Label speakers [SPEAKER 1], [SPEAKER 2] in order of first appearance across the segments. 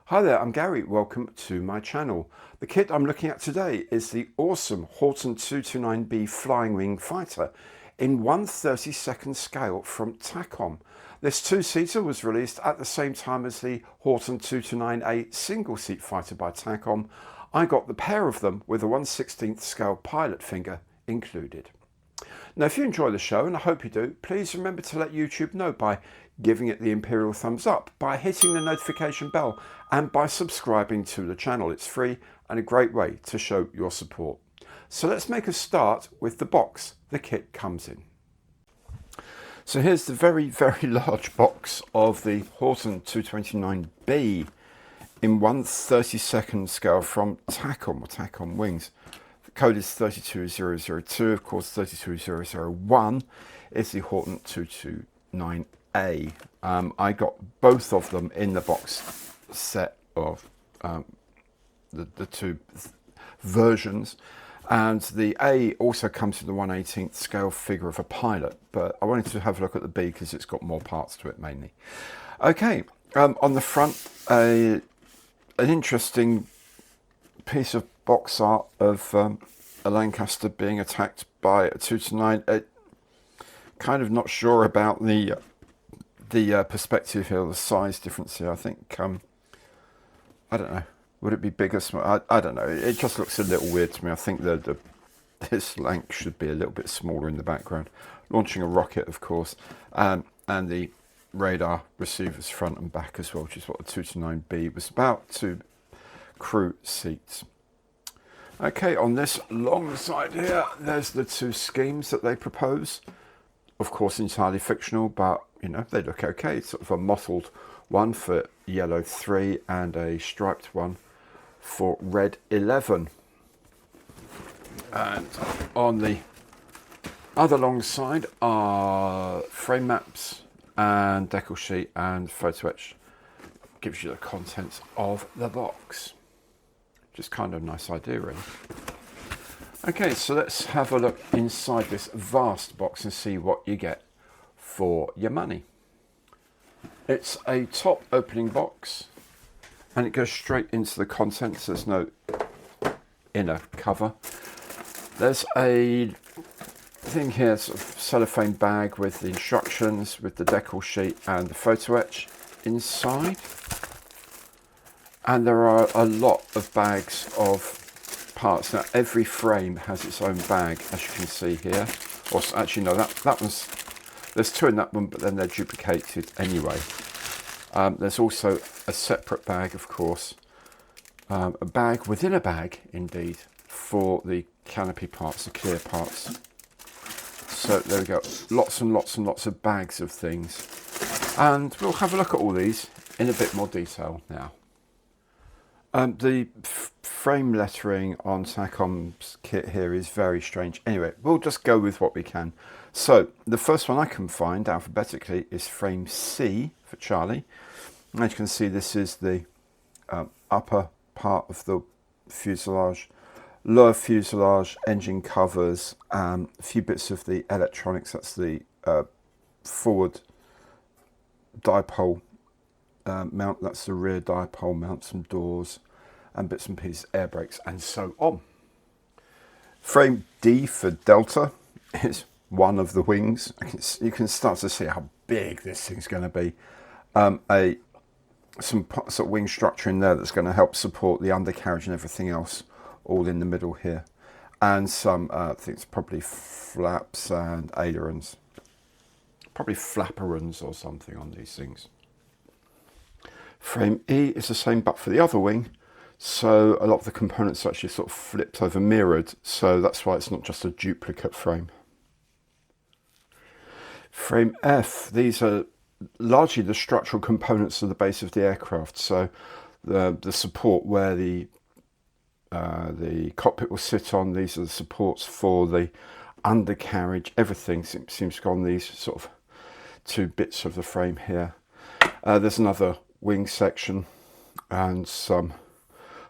[SPEAKER 1] Hi there, I'm Gary. Welcome to my channel. The kit I'm looking at today is the awesome Horten 229B Flying Wing Fighter in 1/32nd scale from Takom. This two-seater was released at the same time as the Horten 229A single-seat fighter by Takom. I got the pair of them with a 1/16th scale pilot finger included. Now, if you enjoy the show, and I hope you do, please remember to let YouTube know by giving it the imperial thumbs up, by hitting the notification bell, and by subscribing to the channel. It's free and a great way to show your support. So let's make a start with the box the kit comes in. So here's the very, very large box of the Horten 229B in 1/32nd scale from Takom, or Takom Wings. The code is 32002, of course 32001 is the Horten 229A. I got both of them in the box set of the two versions, and the A also comes with the 1/18th scale figure of a pilot, but I wanted to have a look at the B because it's got more parts to it mainly. Okay, on the front, an interesting piece of box art of a Lancaster being attacked by a 229. Kind of not sure about the perspective here, the size difference here. I think I don't know. Would it be bigger? Small? I don't know. It just looks a little weird to me. I think this Lanc should be a little bit smaller in the background. Launching a rocket, of course, and the radar receivers front and back as well, which is what the 229B was about. 2 crew seats. Okay, on this long side here, there's the 2 schemes that they propose. Of course, entirely fictional, but you know, they look okay. It's sort of a mottled one for yellow 3 and a striped one for red 11. And on the other long side are frame maps and decal sheet and photo etch. Gives you the contents of the box. Just kind of a nice idea, really. Okay, so let's have a look inside this vast box and see what you get for your money. It's a top opening box and it goes straight into the contents. There's no inner cover. There's a thing here, sort of cellophane bag with the instructions, with the decal sheet and the photo etch inside. And there are a lot of bags of parts. Now every frame has its own bag, as you can see here. Or actually no, that one's, there's 2 in that one, but then they're duplicated anyway. There's also a separate bag, of course, a bag within a bag indeed, for the canopy parts, the clear parts. So there we go, lots and lots and lots of bags of things, and we'll have a look at all these in a bit more detail now. The frame lettering on Takom's kit here is very strange. Anyway, we'll just go with what we can. So the first one I can find alphabetically is frame C for Charlie. As you can see, this is the upper part of the fuselage, lower fuselage, engine covers, a few bits of the electronics. That's the forward dipole mount, that's the rear dipole mount, some doors and bits and pieces, air brakes and so on. Frame D for Delta is one of the wings. You can start to see how big this thing's going to be. Some sort of wing structure in there that's going to help support the undercarriage and everything else, all in the middle here. And some, I think it's probably flaps and ailerons. Probably flapperons or something on these things. Frame E is the same but for the other wing, so a lot of the components are actually sort of flipped over, mirrored, so that's why it's not just a duplicate frame. Frame F, these are largely the structural components of the base of the aircraft, so the support where the cockpit will sit on, these are the supports for the undercarriage, everything seems to go on these sort of 2 bits of the frame here. There's another wing section and some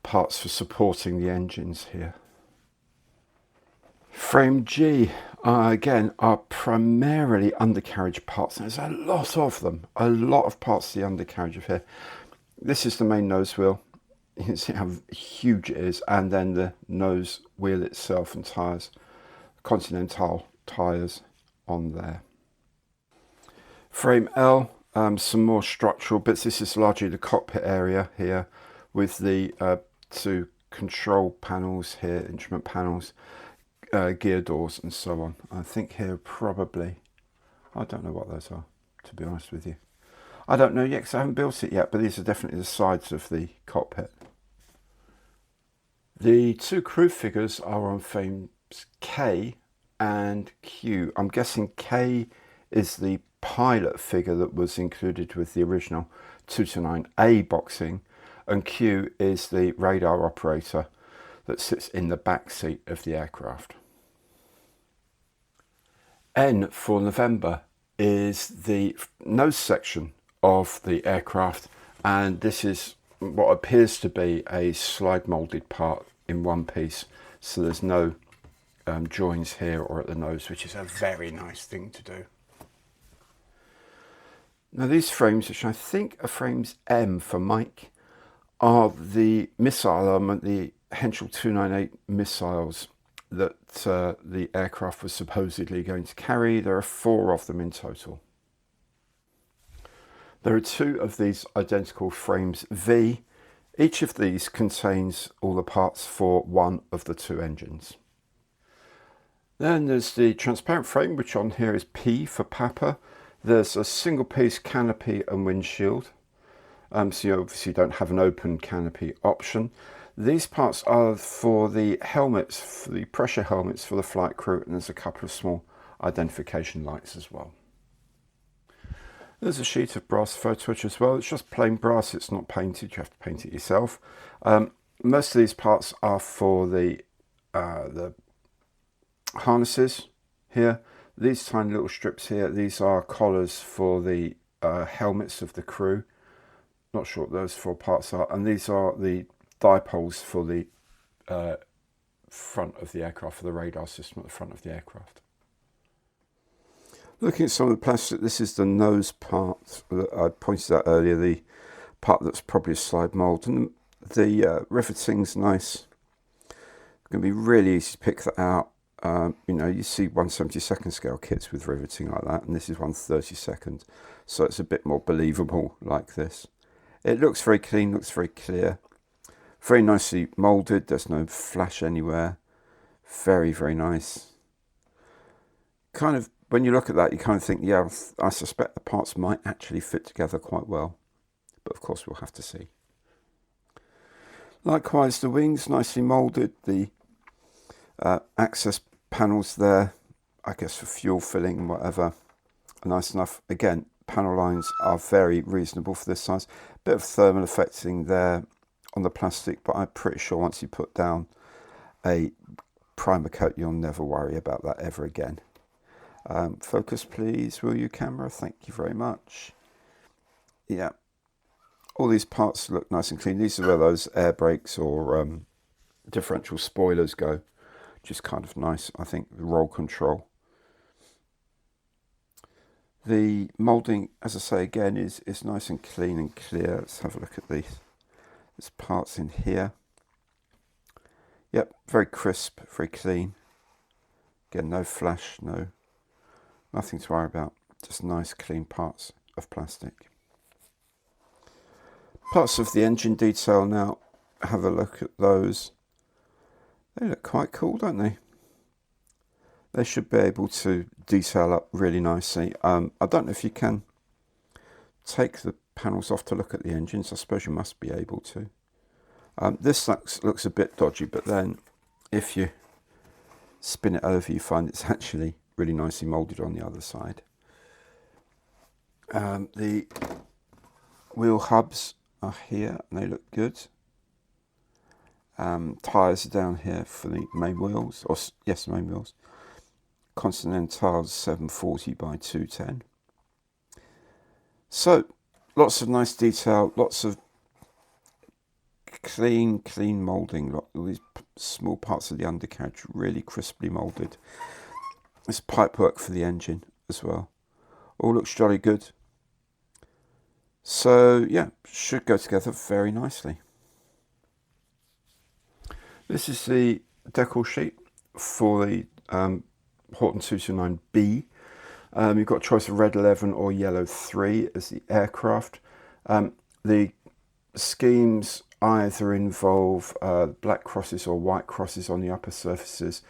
[SPEAKER 1] parts for supporting the engines here. Frame G, again, are primarily undercarriage parts. There's a lot of them, a lot of parts of the undercarriage of here. This is the main nose wheel. You can see how huge it is, and then the nose wheel itself and tyres, Continental tyres on there. Frame L, some more structural bits. This is largely the cockpit area here with the two control panels here, instrument panels, gear doors and so on. I think here probably, I don't know what those are, to be honest with you. I don't know yet because I haven't built it yet, but these are definitely the sides of the cockpit. The two crew figures are on frames K and Q. I'm guessing K is the pilot figure that was included with the original 229A boxing, and Q is the radar operator that sits in the back seat of the aircraft. N for November is the nose section of the aircraft, and this is what appears to be a slide molded part in one piece, so there's no joins here or at the nose, which is a very nice thing to do. Now these frames, which I think are frames M for Mike, are the missile element, the Henschel 298 missiles that the aircraft was supposedly going to carry. There are 4 of them in total. There are 2 of these identical frames V. Each of these contains all the parts for one of the 2 engines. Then there's the transparent frame, which on here is P for Papa. There's a single piece canopy and windshield. So you obviously don't have an open canopy option. These parts are for the helmets, for the pressure helmets for the flight crew, and there's a couple of small identification lights as well. There's a sheet of brass footage as well. It's just plain brass, it's not painted, you have to paint it yourself. Most of these parts are for the harnesses here. These tiny little strips here, these are collars for the helmets of the crew. Not sure what those 4 parts are. And these are the dipoles for the front of the aircraft, for the radar system at the front of the aircraft. Looking at some of the plastic, this is the nose part that I pointed out earlier, the part that's probably a slide mould. And the riveting's nice. It's going to be really easy to pick that out. You know, you see 1/72 scale kits with riveting like that, and this is 1/32, so it's a bit more believable like this. It looks very clean, looks very clear, very nicely moulded. There's no flash anywhere. Very, very nice. Kind of, when you look at that, you kind of think, yeah, I suspect the parts might actually fit together quite well, but of course we'll have to see. Likewise, the wings, nicely moulded. The access panels there, I guess for fuel filling and whatever, are nice enough. Again, panel lines are very reasonable for this size. Bit of thermal effecting there on the plastic, but I'm pretty sure once you put down a primer coat, you'll never worry about that ever again. Focus please, will you, camera? Thank you very much. Yeah, all these parts look nice and clean. These are where those air brakes or differential spoilers go, which is kind of nice, I think, the roll control. The moulding, as I say again, is nice and clean and clear. Let's have a look at these. There's parts in here. Yep, very crisp, very clean. Again, no flash, nothing to worry about. Just nice, clean parts of plastic. Parts of the engine detail now. Have a look at those. They look quite cool, don't they? They should be able to detail up really nicely. I don't know if you can take the panels off to look at the engines. I suppose you must be able to. This looks a bit dodgy, but then if you spin it over, you find it's actually really nicely moulded on the other side. The wheel hubs are here and they look good. Tyres are down here for the main wheels, or yes, main wheels. Continental 740 by 210. So lots of nice detail, lots of clean moulding. All these small parts of the undercarriage really crisply moulded. There's pipe work for the engine as well. All looks jolly good. So yeah, should go together very nicely. This is the decal sheet for the Horten 229B. You've got a choice of red 11 or yellow 3 as the aircraft. The schemes either involve black crosses or white crosses on the upper surfaces.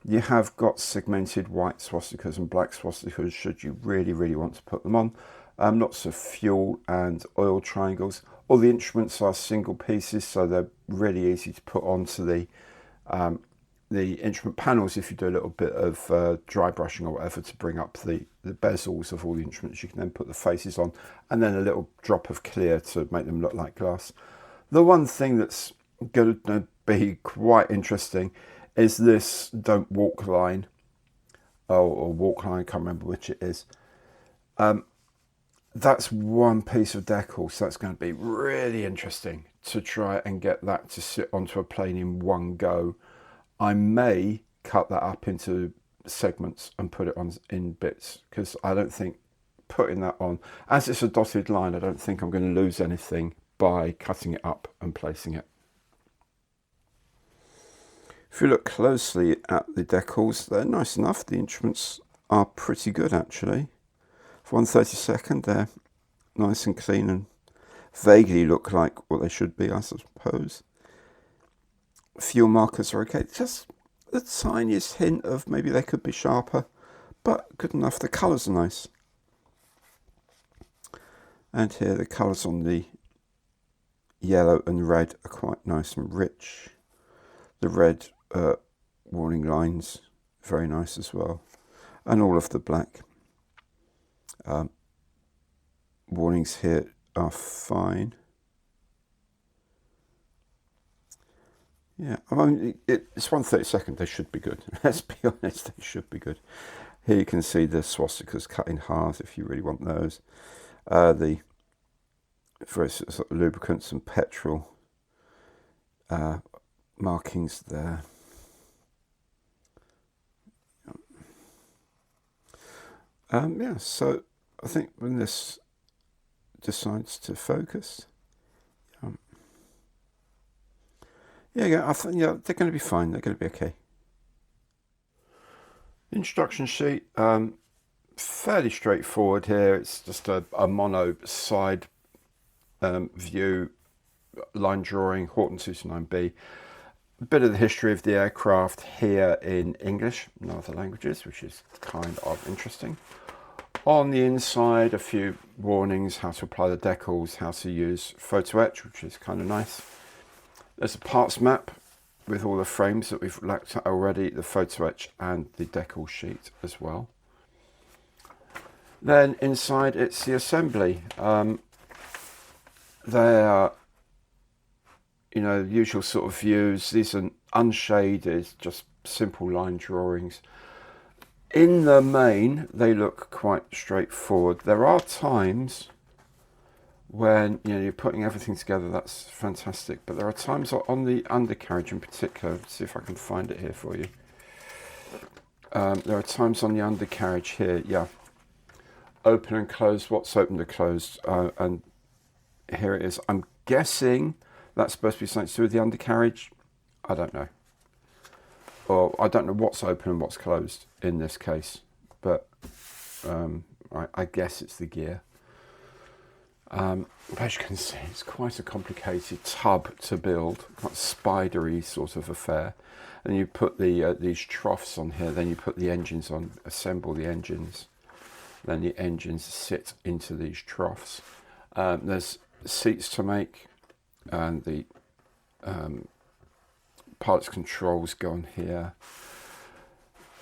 [SPEAKER 1] You have got segmented white swastikas and black swastikas should you really want to put them on. Lots of fuel and oil triangles. All the instruments are single pieces, so they're really easy to put onto the instrument panels. If you do a little bit of dry brushing or whatever to bring up the bezels of all the instruments, you can then put the faces on, and then a little drop of clear to make them look like glass. The one thing that's going to be quite interesting is this don't walk line, or walk line, I can't remember which it is. That's one piece of decal, so that's going to be really interesting to try and get that to sit onto a plane in one go. I may cut that up into segments and put it on in bits, because I don't think putting that on, as it's a dotted line, I don't think I'm going to lose anything by cutting it up and placing it. If you look closely at the decals, they're nice enough. The instruments are pretty good actually. For 1/32, they're nice and clean and vaguely look like what they should be, I suppose. Fuel markers are okay. Just the tiniest hint of maybe they could be sharper, but good enough. The colours are nice. And here the colours on the yellow and red are quite nice and rich. The red warning lines, very nice as well. And all of the black warnings here are fine. Yeah, I mean, it's 1/32, they should be good. Let's be honest, they should be good. Here you can see the swastikas cut in halves if you really want those. The various sort of lubricants and petrol markings there. Yeah, so I think when this decides to focus, yeah, I think they're going to be fine. They're going to be okay. Instruction sheet, fairly straightforward here. It's just a mono side view line drawing, Horten 229B. A bit of the history of the aircraft here in English and other languages, which is kind of interesting. On the inside, a few warnings, how to apply the decals, how to use photo etch, which is kind of nice. There's a parts map with all the frames that we've looked at already, the photo etch and the decal sheet as well. Then inside it's the assembly. They are, you know, the usual sort of views. These are unshaded, just simple line drawings. In the main, they look quite straightforward. There are times when you're putting everything together, that's fantastic. But there are times on the undercarriage in particular. Let's see if I can find it here for you. There are times on the undercarriage here, yeah. Open and closed, what's open to closed, and here it is. I'm guessing that's supposed to be something to do with the undercarriage. I don't know. Or I don't know what's open and what's closed in this case, but I guess it's the gear. As you can see, it's quite a complicated tub to build, quite a spidery sort of affair. And you put these troughs on here, then you put the engines on, assemble the engines, then the engines sit into these troughs. There's seats to make, and the pilot's controls go on here.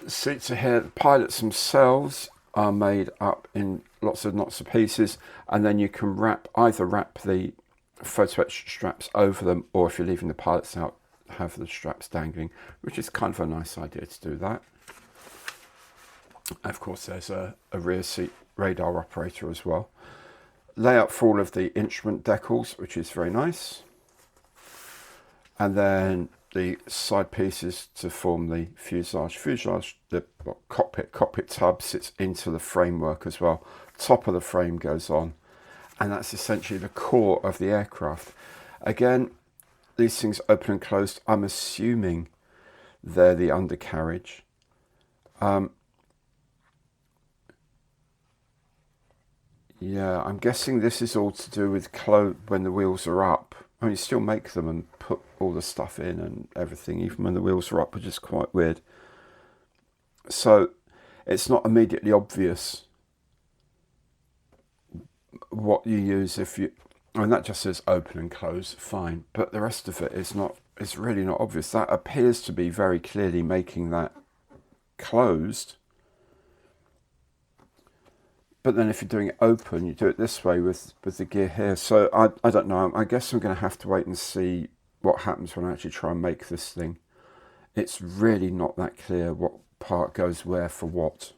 [SPEAKER 1] The seats are here. The pilots themselves are made up in lots and lots of pieces, and then you can either wrap the photo etch straps over them, or if you're leaving the pilots out, have the straps dangling, which is kind of a nice idea to do that. Of course, there's a rear seat radar operator as well. Layout for all of the instrument decals, which is very nice. And then the side pieces to form the fuselage. The cockpit tub sits into the framework as well. Top of the frame goes on. and that's essentially the core of the aircraft. Again, these things open and closed. I'm assuming they're the undercarriage. Yeah, I'm guessing this is all to do with when the wheels are up. I mean, you still make them and put all the stuff in and everything, even when the wheels are up, which is quite weird. So it's not immediately obvious what you use if you... I mean, that just says open and close, fine. But the rest of it is not... It's really not obvious. That appears to be very clearly making that closed. But then if you're doing it open, you do it this way with the gear here. So I don't know. I guess I'm going to have to wait and see what happens when I actually try and make this thing. It's really not that clear what part goes where for what.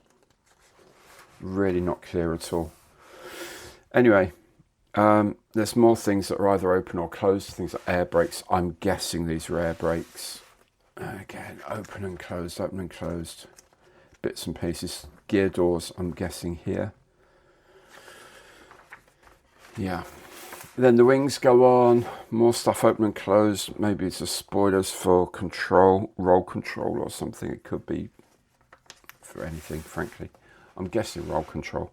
[SPEAKER 1] Really not clear at all. Anyway, there's more things that are either open or closed. Things like air brakes. I'm guessing these are air brakes. Again, open and closed, open and closed. Bits and pieces. Gear doors, I'm guessing here. Yeah, then the wings go on, more stuff open and closed. Maybe it's the spoilers for control, roll control or something. It could be for anything, frankly. I'm guessing roll control.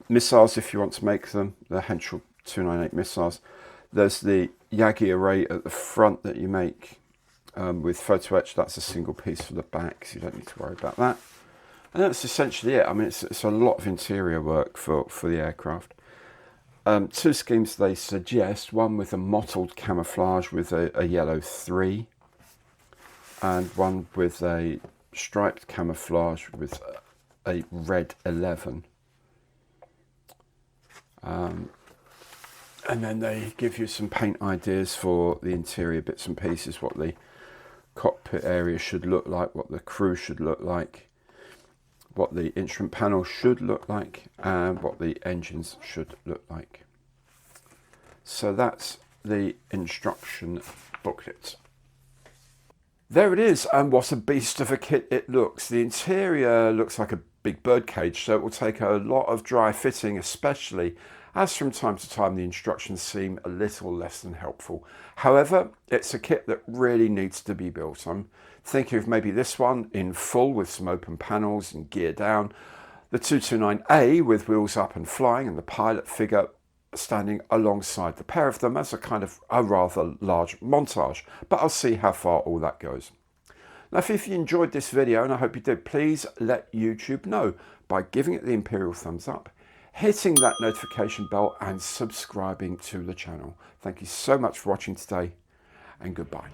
[SPEAKER 1] Missiles, if you want to make them, the Henschel 298 missiles. There's the Yagi array at the front that you make with photo etch. That's a single piece for the back, so you don't need to worry about that. And that's essentially it. I mean, it's a lot of interior work for the aircraft. Two schemes they suggest, one with a mottled camouflage with a yellow 3, and one with a striped camouflage with a red 11. And then they give you some paint ideas for the interior bits and pieces, what the cockpit area should look like, what the crew should look like, what the instrument panel should look like, and what the engines should look like. So that's the instruction booklet. There it is, and what a beast of a kit it looks. The interior looks like a big bird cage, so it will take a lot of dry fitting, especially as from time to time the instructions seem a little less than helpful. However, it's a kit that really needs to be built. I'm thinking of maybe this one in full with some open panels and gear down, the 229A with wheels up and flying, and the pilot figure standing alongside the pair of them as a kind of a rather large montage. But I'll see how far all that goes. Now, if you enjoyed this video, and I hope you did, please let YouTube know by giving it the imperial thumbs up, hitting that notification bell and subscribing to the channel. Thank you so much for watching today, and goodbye.